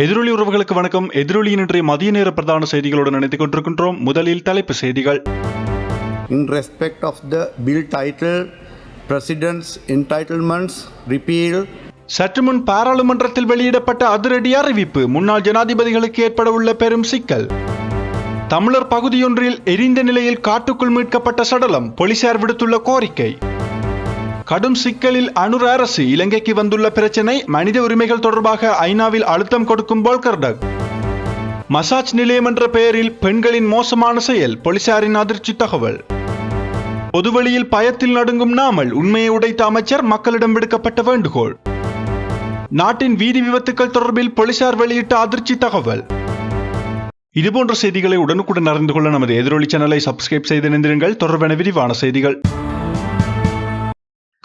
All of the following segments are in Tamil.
எதிரொலி உறவுகளுக்கு வணக்கம். எதிரொலியின் இன்றைய மதிய நேர பிரதான செய்திகளுடன் இணைத்துக் கொண்டிருக்கின்றோம். முதலில் தலைப்பு செய்திகள். In respect of the bill title, President's Entitlements Repeal. சற்று முன் பாராளுமன்றத்தில் வெளியிடப்பட்ட அதிரடி அறிவிப்பு முன்னாள் ஜனாதிபதிகளுக்கு ஏற்பட உள்ள பெரும் சிக்கல். தமிழர் பகுதியொன்றில் எரிந்த நிலையில் காட்டுக்குள் மீட்கப்பட்ட சடலம், போலீசார் விடுத்துள்ள கோரிக்கை. கடும் சிக்கலில் அனுர அரசு, இலங்கைக்கு வந்துள்ள பிரச்சினை, மனித உரிமைகள் தொடர்பாக ஐநாவில் அழுத்தம் கொடுக்கும் போல்கர்டக். மசாஜ் நிலையம் என்ற பெயரில் பெண்களின் மோசமான செயல், போலீசாரின் அதிர்ச்சி தகவல். பொதுவெளியில் பயத்தில் நடுங்கும் நாமல், உண்மையை உடைத்த அமைச்சர், மக்களிடம் விடுக்கப்பட்ட வேண்டுகோள். நாட்டின் வீதி விபத்துக்கள் தொடர்பில் போலீசார் வெளியிட்ட அதிர்ச்சி தகவல். இதுபோன்ற செய்திகளை உடனுக்குடன் அறிந்து கொள்ள நமது எதிரொலி சேனலை சப்ஸ்கிரைப் செய்து இணைந்திருங்கள். தொடர்பான விரிவான செய்திகள்.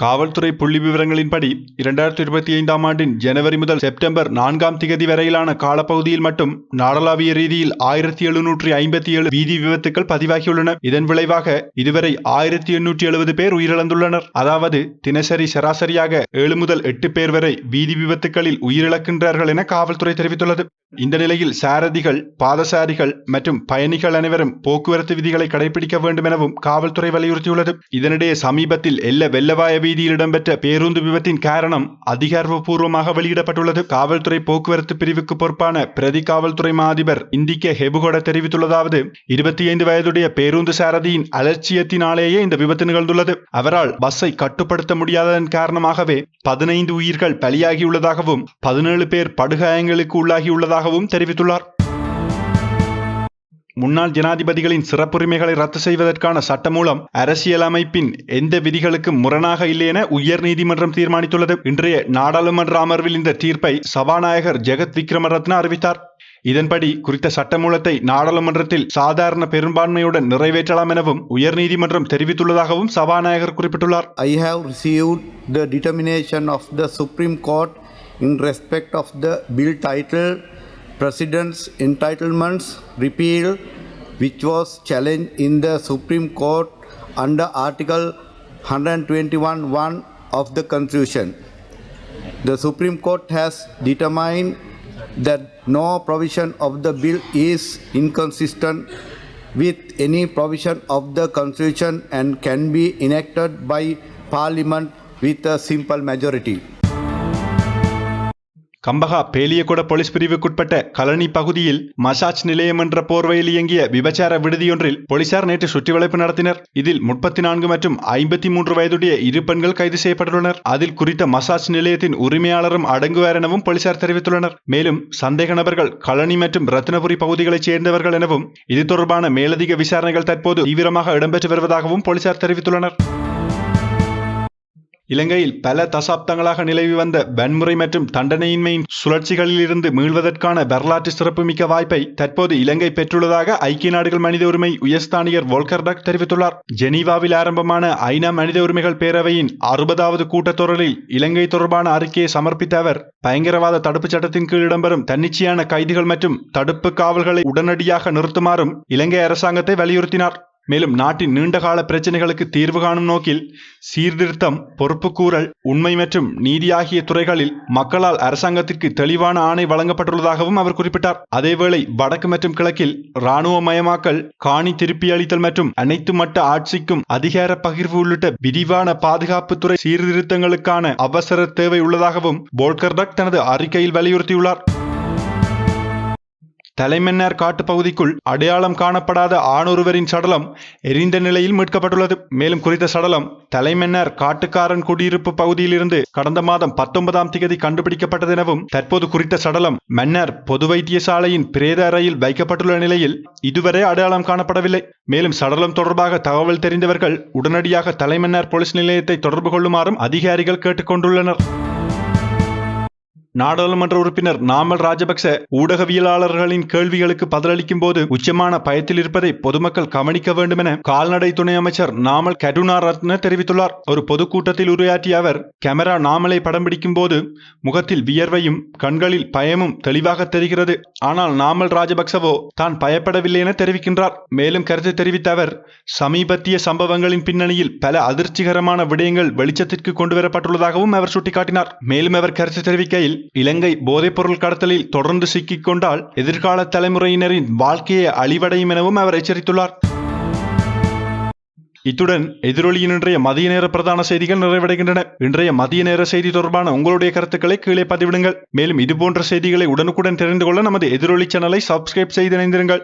காவல்துறை புள்ளி விவரங்களின்படி 2025 ஆண்டின் ஜனவரி முதல் செப்டம்பர் 4 வரையிலான காலப்பகுதியில் மட்டும் நாடளாவிய ரீதியில் 1757 வீதி விபத்துக்கள் பதிவாகியுள்ளன. இதன் விளைவாக இதுவரை 1870 பேர் உயிரிழந்துள்ளனர். அதாவது தினசரி சராசரியாக 7 முதல் 8 பேர் வரை வீதி விபத்துக்களில் உயிரிழக்கின்றார்கள் என காவல்துறை தெரிவித்துள்ளது. இந்த நிலையில் சாரதிகள், பாதசாரிகள் மற்றும் பயணிகள் அனைவரும் போக்குவரத்து விதிகளை கடைபிடிக்க வேண்டும் எனவும் காவல்துறை வலியுறுத்தியுள்ளது. இதனிடையே சமீபத்தில் வெள்ளவாய வீதியில் இடம்பெற்ற பேருந்து விபத்தின் காரணம் அதிகாரப்பூர்வமாக வெளியிடப்பட்டுள்ளது. காவல்துறை போக்குவரத்து பிரிவுக்கு பொறுப்பான பிரதி காவல்துறை மா அதிபர் இந்திக்க ஹெபுகொட தெரிவித்துள்ளதாவது, 25 வயதுடைய பேருந்து சாரதியின் அலட்சியத்தினாலேயே இந்த விபத்து நிகழ்ந்துள்ளது. அவரால் பஸ்ஸை கட்டுப்படுத்த முடியாததன் காரணமாகவே 15 உயிர்கள் பலியாகியுள்ளதாகவும் 17 பேர் படுகாயங்களுக்கு உள்ளாகியுள்ளதாகவும் தெரிவித்துள்ளார். முன்னாள் ஜனாதிபதிகளின் சிறப்புரிமைகளை ரத்து செய்வதற்கான சட்டமூலம் அரசியலமைப்பின் எந்த விதிகளுக்கும் முரணாக இல்லை என உயர் நீதிமன்றம் தீர்மானித்துள்ளது. இன்றைய நாடாளுமன்ற அமர்வில் இந்த தீர்ப்பை சபாநாயகர் ஜெகத் விக்ரமரத்ன அறிவித்தார். இதன்படி குறித்த சட்டமூலத்தை நாடாளுமன்றத்தில் சாதாரண பெரும்பான்மையுடன் நிறைவேற்றலாம் எனவும் உயர்நீதிமன்றம் தெரிவித்துள்ளதாகவும் சபாநாயகர் குறிப்பிட்டுள்ளார். I have received the determination of the Supreme Court in respect of the bill titled President's Entitlements Repeal, which was challenged in the Supreme Court under Article 121(1) of the Constitution. The Supreme Court has determined that no provision of the bill is inconsistent with any provision of the Constitution and can be enacted by Parliament with a simple majority. Gampaha Peliyagoda police பிரிவுக்குட்பட்ட கலனி பகுதியில் மசாஜ் நிலையம் என்ற போர்வையில் இயங்கிய விபச்சார விடுதியொன்றில் போலீசார் நேற்று சுற்றிவளைப்பு நடத்தினர். இதில் 34 மற்றும் 53 வயதுடைய 2 பெண்கள் கைது செய்யப்பட்டுள்ளனர். அதில் குறித்த மசாஜ் நிலையத்தின் உரிமையாளரும் அடங்குவார் எனவும் போலீசார் தெரிவித்துள்ளனர். மேலும் சந்தேக நபர்கள் கலனி மற்றும் ரத்தினபுரி பகுதிகளைச் சேர்ந்தவர்கள் எனவும் இது தொடர்பான மேலதிக விசாரணைகள் தற்போது தீவிரமாக இடம்பெற்று வருவதாகவும் போலீசார் தெரிவித்துள்ளனர். இலங்கையில் பல தசாப்தங்களாக நிலவி வந்த வன்முறை மற்றும் தண்டனையின்மையின் சுழற்சிகளில் இருந்து மீள்வதற்கான வரலாற்று சிறப்புமிக்க வாய்ப்பை தற்போது இலங்கை பெற்றுள்ளதாக ஐக்கிய நாடுகள் மனித உரிமை உயர்ஸ்தானிகர் வோல்கர்டக் தெரிவித்துள்ளார். ஜெனீவாவில் ஆரம்பமான ஐநா மனித உரிமைகள் பேரவையின் 60வது கூட்டத்தொடரில் இலங்கை தொடர்பான அறிக்கையை சமர்ப்பித்த அவர், பயங்கரவாத தடுப்புச் சட்டத்தின் கீழ் இடம்பெறும் தன்னிச்சையான கைதுகள் மற்றும் தடுப்பு காவல்களை உடனடியாக நிறுத்துமாறும் இலங்கை அரசாங்கத்தை வலியுறுத்தினார். மேலும் நாட்டின் நீண்டகால பிரச்சினைகளுக்கு தீர்வு காணும் நோக்கில் சீர்திருத்தம், பொறுப்புக்கூறல், உண்மை மற்றும் நீதி ஆகிய துறைகளில் மக்களால் அரசாங்கத்திற்கு தெளிவான ஆணை வழங்கப்பட்டுள்ளதாகவும் அவர் குறிப்பிட்டார். அதேவேளை வடக்கு மற்றும் கிழக்கில் இராணுவமயமாக்கல், காணி திருப்பியளித்தல் மற்றும் அனைத்து மட்ட ஆட்சிக்கும் அதிகார பகிர்வு உள்ளிட்ட விரிவான பாதுகாப்புத்துறை சீர்திருத்தங்களுக்கான அவசர தேவை உள்ளதாகவும் வோல்கர்டக் தனது அறிக்கையில் வலியுறுத்தியுள்ளார். தலைமன்னார் காட்டு பகுதிக்குள் அடையாளம் காணப்படாத ஆணொருவரின் சடலம் எரிந்த நிலையில் மீட்கப்பட்டுள்ளது. மேலும் குறித்த சடலம் தலைமன்னார் காட்டுக்காரன் குடியிருப்பு பகுதியிலிருந்து கடந்த மாதம் 19 கண்டுபிடிக்கப்பட்டது எனவும் தற்போது குறித்த சடலம் மன்னார் பொது வைத்தியசாலையின் பிரேத அறையில் வைக்கப்பட்டுள்ள நிலையில் இதுவரை அடையாளம் காணப்படவில்லை. மேலும் சடலம் தொடர்பாக தகவல் தெரிந்தவர்கள் உடனடியாக தலைமன்னார் போலீஸ் நிலையத்தை தொடர்பு கொள்ளுமாறும் அதிகாரிகள் கேட்டுக்கொண்டுள்ளனர். நாடாளுமன்ற உறுப்பினர் நாமல் ராஜபக்ச ஊடகவியலாளர்களின் கேள்விகளுக்கு பதிலளிக்கும் போது உச்சமான பயத்தில் இருப்பதை பொதுமக்கள் கவனிக்க வேண்டும் என கால்நடை துணை அமைச்சர் நாமல் கருணாரத்ன தெரிவித்துள்ளார். ஒரு பொதுக்கூட்டத்தில் உரையாற்றிய அவர், கேமரா நாமலை படம் பிடிக்கும் போது முகத்தில் வியர்வையும் கண்களில் பயமும் தெளிவாக தெரிகிறது. ஆனால் நாமல் ராஜபக்சவோ தான் பயப்படவில்லை என தெரிவிக்கின்றார். மேலும் கருத்து தெரிவித்த அவர், சமீபத்திய சம்பவங்களின் பின்னணியில் பல அதிர்ச்சிகரமான விடயங்கள் வெளிச்சத்திற்கு கொண்டுவரப்பட்டுள்ளதாகவும் அவர் சுட்டிக்காட்டினார். மேலும் அவர் கருத்து தெரிவிக்கையில், இலங்கை போதைப்பொருள் கடத்தலில் தொடர்ந்து சிக்கிக் கொண்டால் எதிர்கால தலைமுறையினரின் வாழ்க்கையை அழிவடையும் எனவும் அவர் எச்சரித்துள்ளார். இத்துடன் எதிரொலியின் இன்றைய மதிய நேர பிரதான செய்திகள் நிறைவடைகின்றன. இன்றைய மதிய நேர செய்தி தொடர்பான உங்களுடைய கருத்துக்களை கீழே பதிவிடுங்கள். மேலும் இதுபோன்ற செய்திகளை உடனுக்குடன் தெரிந்து கொள்ள நமது எதிரொலி சேனலை சப்ஸ்கிரைப் செய்து இணைந்திருங்கள்.